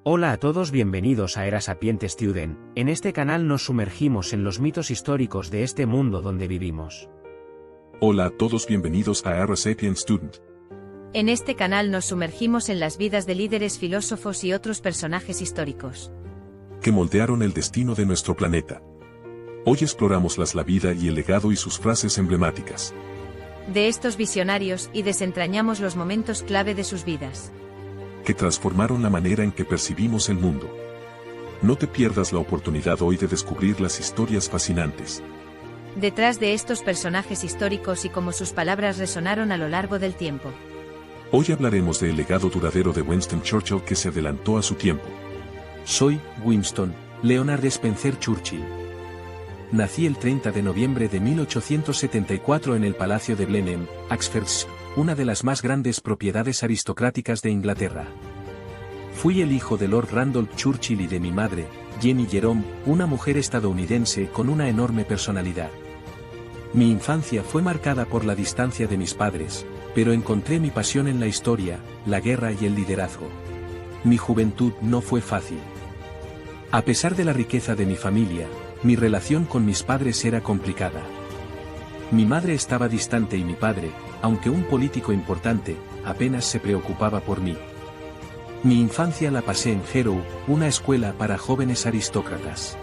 Hola a todos, bienvenidos a Era Sapiente Student. En este canal nos sumergimos en los mitos históricos de este mundo donde vivimos. Hola a todos, bienvenidos a Era Sapiente Student. En este canal nos sumergimos en las vidas de líderes, filósofos y otros personajes históricos que moldearon el destino de nuestro planeta. Hoy exploramos la vida y el legado y sus frases emblemáticas de estos visionarios y desentrañamos los momentos clave de sus vidas, que transformaron la manera en que percibimos el mundo. No te pierdas la oportunidad hoy de descubrir las historias fascinantes detrás de estos personajes históricos y cómo sus palabras resonaron a lo largo del tiempo. Hoy hablaremos del legado duradero de Winston Churchill, que se adelantó a su tiempo. Soy Winston Leonard Spencer Churchill. Nací el 30 de noviembre de 1874 en el Palacio de Blenheim, Oxfordshire, una de las más grandes propiedades aristocráticas de Inglaterra. Fui el hijo de Lord Randolph Churchill y de mi madre, Jenny Jerome, una mujer estadounidense con una enorme personalidad. Mi infancia fue marcada por la distancia de mis padres, pero encontré mi pasión en la historia, la guerra y el liderazgo. Mi juventud no fue fácil. A pesar de la riqueza de mi familia, mi relación con mis padres era complicada. Mi madre estaba distante y mi padre, aunque un político importante, apenas se preocupaba por mí. Mi infancia la pasé en Harrow, una escuela para jóvenes aristócratas.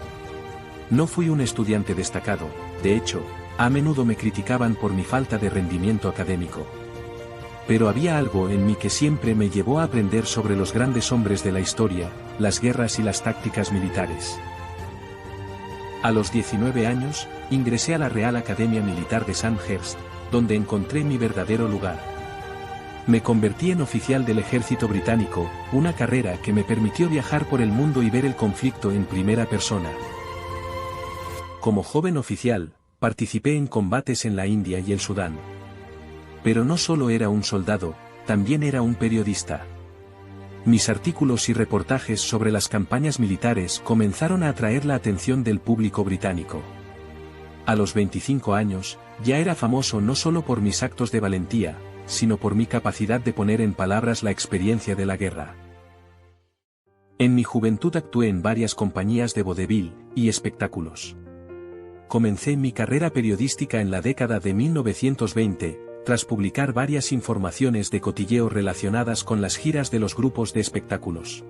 No fui un estudiante destacado, de hecho, a menudo me criticaban por mi falta de rendimiento académico. Pero había algo en mí que siempre me llevó a aprender sobre los grandes hombres de la historia, las guerras y las tácticas militares. A los 19 años, ingresé a la Real Academia Militar de Sandhurst, donde encontré mi verdadero lugar. Me convertí en oficial del ejército británico, una carrera que me permitió viajar por el mundo y ver el conflicto en primera persona. Como joven oficial, participé en combates en la India y el Sudán. Pero no solo era un soldado, también era un periodista. Mis artículos y reportajes sobre las campañas militares comenzaron a atraer la atención del público británico. A los 25 años, ya era famoso no solo por mis actos de valentía, sino por mi capacidad de poner en palabras la experiencia de la guerra. En mi juventud actué en varias compañías de vodevil y espectáculos. Comencé mi carrera periodística en la década de 1920, tras publicar varias informaciones de cotilleo relacionadas con las giras de los grupos de espectáculos.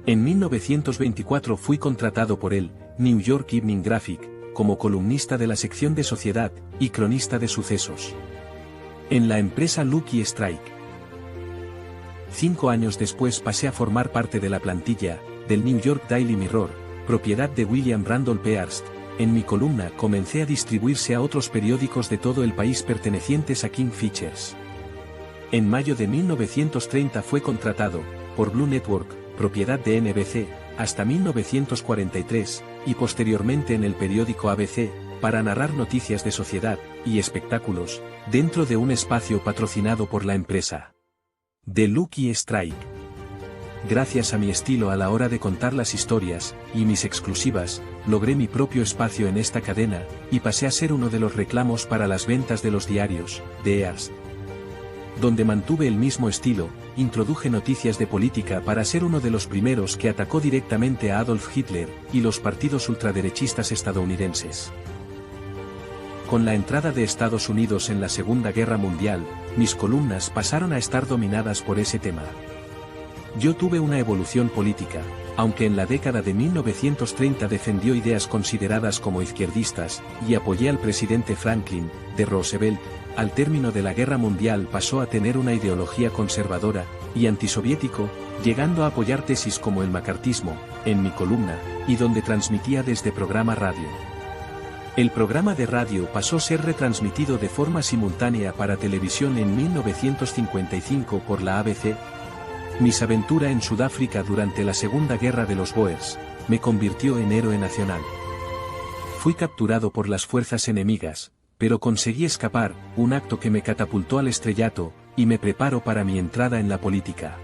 En 1924 fui contratado por el New York Evening Graphic, como columnista de la sección de sociedad y cronista de sucesos en la empresa Lucky Strike. 5 años después pasé a formar parte de la plantilla del New York Daily Mirror, propiedad de William Randolph Hearst. En mi columna comencé a distribuirse a otros periódicos de todo el país pertenecientes a King Features. En mayo de 1930 fue contratado por Blue Network, propiedad de NBC, hasta 1943, y posteriormente en el periódico ABC, para narrar noticias de sociedad y espectáculos, dentro de un espacio patrocinado por la empresa The Lucky Strike. Gracias a mi estilo a la hora de contar las historias, y mis exclusivas, logré mi propio espacio en esta cadena, y pasé a ser uno de los reclamos para las ventas de los diarios, de Hearst. Donde mantuve el mismo estilo, introduje noticias de política para ser uno de los primeros que atacó directamente a Adolf Hitler y los partidos ultraderechistas estadounidenses. Con la entrada de Estados Unidos en la Segunda Guerra Mundial, mis columnas pasaron a estar dominadas por ese tema. Yo tuve una evolución política, aunque en la década de 1930 defendió ideas consideradas como izquierdistas, y apoyé al presidente Franklin D. Roosevelt. Al término de la Guerra Mundial pasó a tener una ideología conservadora y antisoviético, llegando a apoyar tesis como el macartismo, en mi columna, y donde transmitía desde programa radio. El programa de radio pasó a ser retransmitido de forma simultánea para televisión en 1955 por la ABC. Mis aventuras en Sudáfrica durante la Segunda Guerra de los Boers me convirtió en héroe nacional. Fui capturado por las fuerzas enemigas, pero conseguí escapar, un acto que me catapultó al estrellato, y me preparó para mi entrada en la política.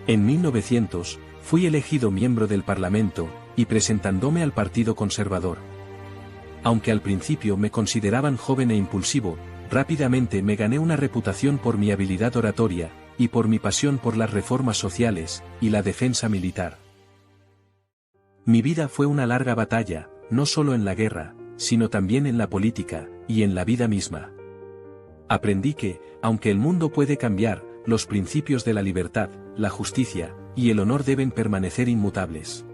En 1900, fui elegido miembro del Parlamento, y presentándome al Partido Conservador. Aunque al principio me consideraban joven e impulsivo, rápidamente me gané una reputación por mi habilidad oratoria, y por mi pasión por las reformas sociales y la defensa militar. Mi vida fue una larga batalla, no solo en la guerra, sino también en la política, y en la vida misma. Aprendí que, aunque el mundo puede cambiar, los principios de la libertad, la justicia, y el honor deben permanecer inmutables.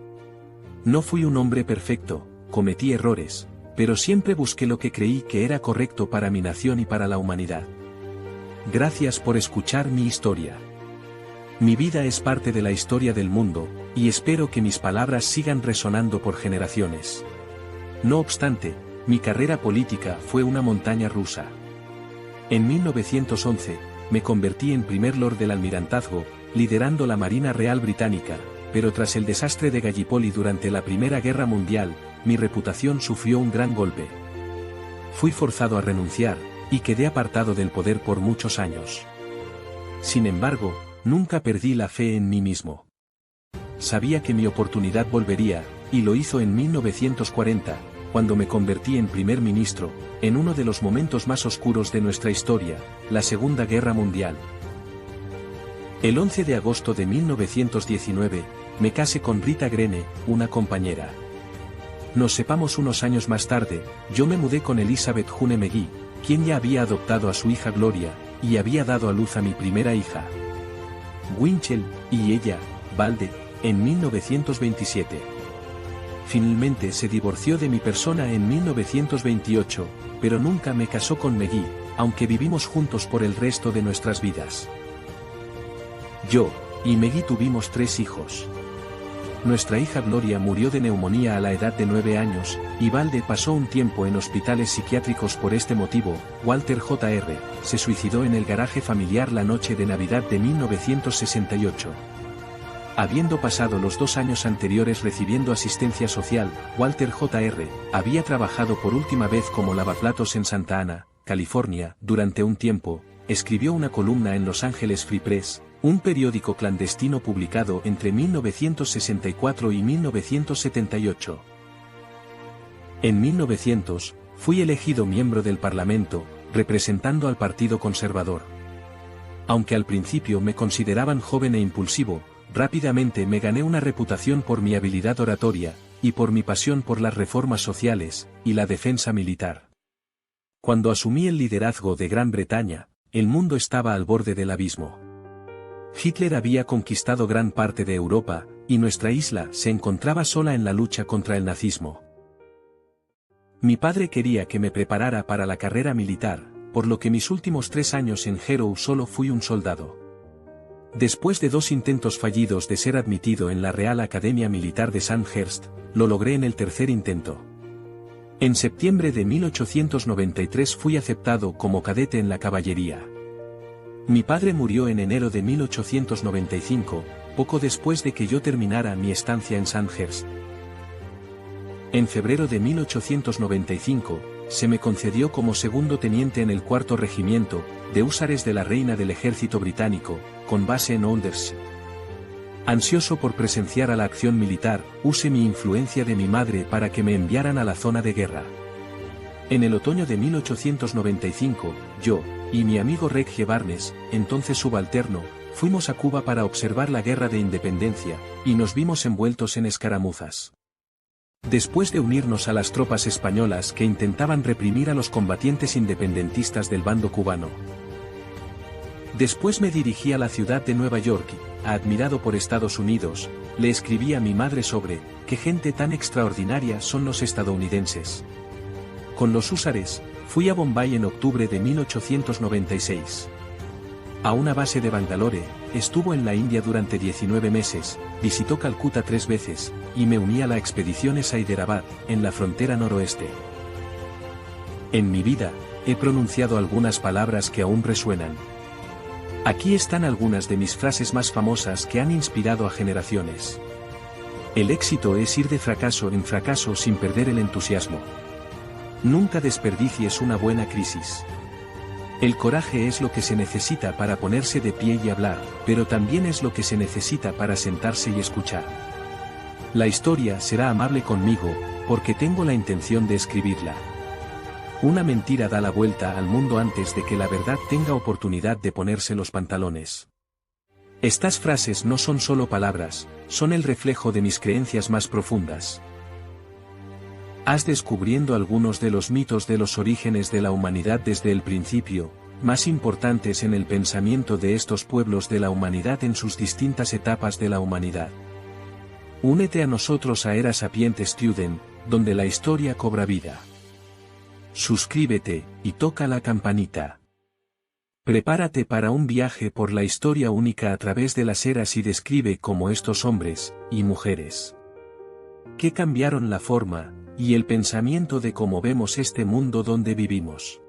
No fui un hombre perfecto, cometí errores, pero siempre busqué lo que creí que era correcto para mi nación y para la humanidad. Gracias por escuchar mi historia. Mi vida es parte de la historia del mundo, y espero que mis palabras sigan resonando por generaciones. No obstante, mi carrera política fue una montaña rusa. En 1911, me convertí en primer lord del almirantazgo, liderando la Marina Real Británica, pero tras el desastre de Gallipoli durante la Primera Guerra Mundial, mi reputación sufrió un gran golpe. Fui forzado a renunciar, y quedé apartado del poder por muchos años. Sin embargo, nunca perdí la fe en mí mismo. Sabía que mi oportunidad volvería, y lo hizo en 1940, cuando me convertí en primer ministro, en uno de los momentos más oscuros de nuestra historia, la Segunda Guerra Mundial. El 11 de agosto de 1919, me casé con Rita Grene, una compañera. Nos separamos unos años más tarde, yo me mudé con Elizabeth June McGee, quien ya había adoptado a su hija Gloria, y había dado a luz a mi primera hija, Winchell, y ella, Valde, en 1927. Finalmente se divorció de mi persona en 1928, pero nunca me casó con McGee, aunque vivimos juntos por el resto de nuestras vidas. Yo y McGee tuvimos 3 hijos. Nuestra hija Gloria murió de neumonía a la edad de 9 años, y Valde pasó un tiempo en hospitales psiquiátricos por este motivo. Walter Jr. se suicidó en el garaje familiar la noche de Navidad de 1968. Habiendo pasado los 2 años anteriores recibiendo asistencia social, Walter Jr. había trabajado por última vez como lavaplatos en Santa Ana, California. Durante un tiempo, escribió una columna en Los Angeles Free Press, un periódico clandestino publicado entre 1964 y 1978. En 1900, fui elegido miembro del Parlamento, representando al Partido Conservador. Aunque al principio me consideraban joven e impulsivo, rápidamente me gané una reputación por mi habilidad oratoria, y por mi pasión por las reformas sociales, y la defensa militar. Cuando asumí el liderazgo de Gran Bretaña, el mundo estaba al borde del abismo. Hitler había conquistado gran parte de Europa, y nuestra isla se encontraba sola en la lucha contra el nazismo. Mi padre quería que me preparara para la carrera militar, por lo que mis últimos 3 años en Harrow solo fui un soldado. Después de 2 intentos fallidos de ser admitido en la Real Academia Militar de Sandhurst, lo logré en el tercer intento. En septiembre de 1893 fui aceptado como cadete en la caballería. Mi padre murió en enero de 1895, poco después de que yo terminara mi estancia en Sandhurst. En febrero de 1895, se me concedió como segundo teniente en el 4º Regimiento de Húsares de la Reina del Ejército Británico, con base en Aldershot. Ansioso por presenciar a la acción militar, usé mi influencia de mi madre para que me enviaran a la zona de guerra. En el otoño de 1895, yo y mi amigo Reggie Barnes, entonces subalterno, fuimos a Cuba para observar la Guerra de Independencia, y nos vimos envueltos en escaramuzas. Después de unirnos a las tropas españolas que intentaban reprimir a los combatientes independentistas del bando cubano. Después me dirigí a la ciudad de Nueva York y, admirado por Estados Unidos, le escribí a mi madre sobre qué gente tan extraordinaria son los estadounidenses. Con los húsares, fui a Bombay en octubre de 1896. A una base de Bangalore, estuvo en la India durante 19 meses, visitó Calcuta 3 veces, y me uní a la expedición a Hyderabad, en la frontera noroeste. En mi vida, he pronunciado algunas palabras que aún resuenan. Aquí están algunas de mis frases más famosas que han inspirado a generaciones. El éxito es ir de fracaso en fracaso sin perder el entusiasmo. Nunca desperdicies una buena crisis. El coraje es lo que se necesita para ponerse de pie y hablar, pero también es lo que se necesita para sentarse y escuchar. La historia será amable conmigo, porque tengo la intención de escribirla. Una mentira da la vuelta al mundo antes de que la verdad tenga oportunidad de ponerse los pantalones. Estas frases no son solo palabras, son el reflejo de mis creencias más profundas. Haz descubriendo algunos de los mitos de los orígenes de la humanidad desde el principio, más importantes en el pensamiento de estos pueblos de la humanidad en sus distintas etapas de la humanidad. Únete a nosotros a Era Sapiente Student, donde la historia cobra vida. Suscríbete, y toca la campanita. Prepárate para un viaje por la historia única a través de las eras y describe cómo estos hombres, y mujeres, que cambiaron la forma, y el pensamiento de cómo vemos este mundo donde vivimos.